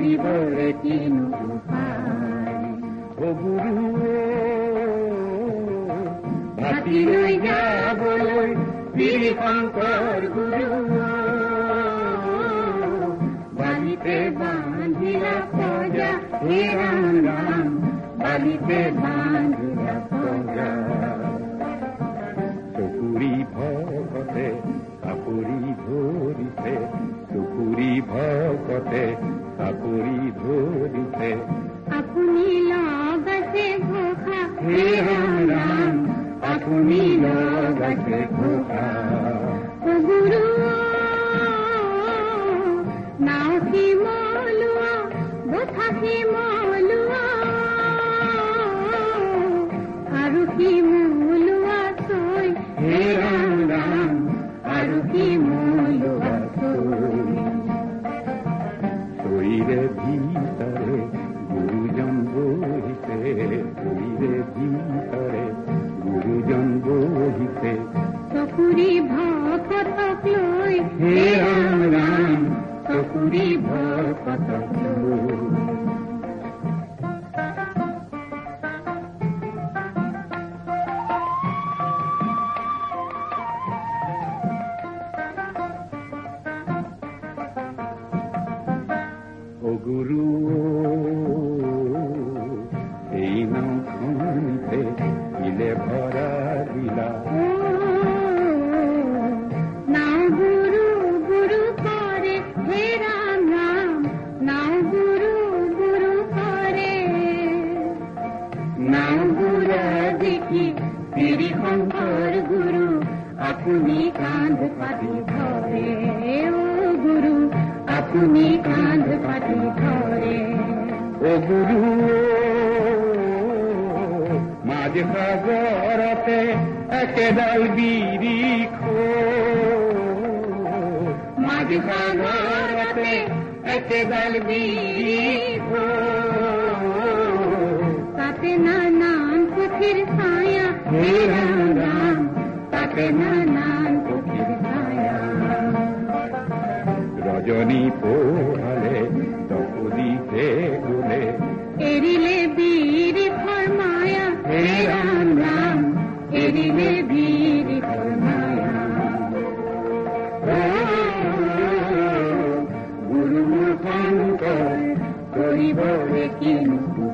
কৰিবৰে কিনু উপায় ও গুৰু ভাতি লই যাবলৈ শ্ৰী শঙ্কৰ গুৰু বালিতে বান্ধিলা পজা হে ৰাম ৰাম বালিতে বান্ধিলা পজা চকুৰি ভকতে চাপৰি ধৰিছে চকুৰি ভকতে চাপৰি ধৰিছে আপুনি লগতে ঘোষা হে ৰাম ৰাম আপুনি লগতে ঘোষা গুৰু নাহি মলুৱা বথাহি মলুৱা আৰু কি মলুৱা তই হে ৰাম ৰাম আৰু কি মলুৱা তইৰে ভিতৰে গুৰুজন বহিছে তইৰে ভিতৰে গুৰুজন বহিছে চকুৰি ভকতক লৈ হে ৰাম ৰাম চকুৰি ভকতক লৈ গুরু এই নামখনতে ইলে ভরা দিলা নাও গুরু গুরু করে হে রাম রাম নাও গুরু গুরু করে নাও গুরু দেখি শ্রী শঙ্কৰ গুরু আপনি কাঁধ পাতি ধরে ও গুরু আপনি কাঁধ পাতি ধরে ও গুরু মাঝ সাগরতে একেডাল বিরিখ মাঝ সাগরতে একেডাল বিরিখ তাতে নানান পুথির ছায়া হে রাম রাম তাতে নানান পুথির ছায়া রজনী পোহালে তপুদিতে গুলে এরিলে বীর ফরমায়া হে রাম রাম এরিলে বীর ফরমায়া গুরু শঙ্কৰ কৰিবৰে কিনু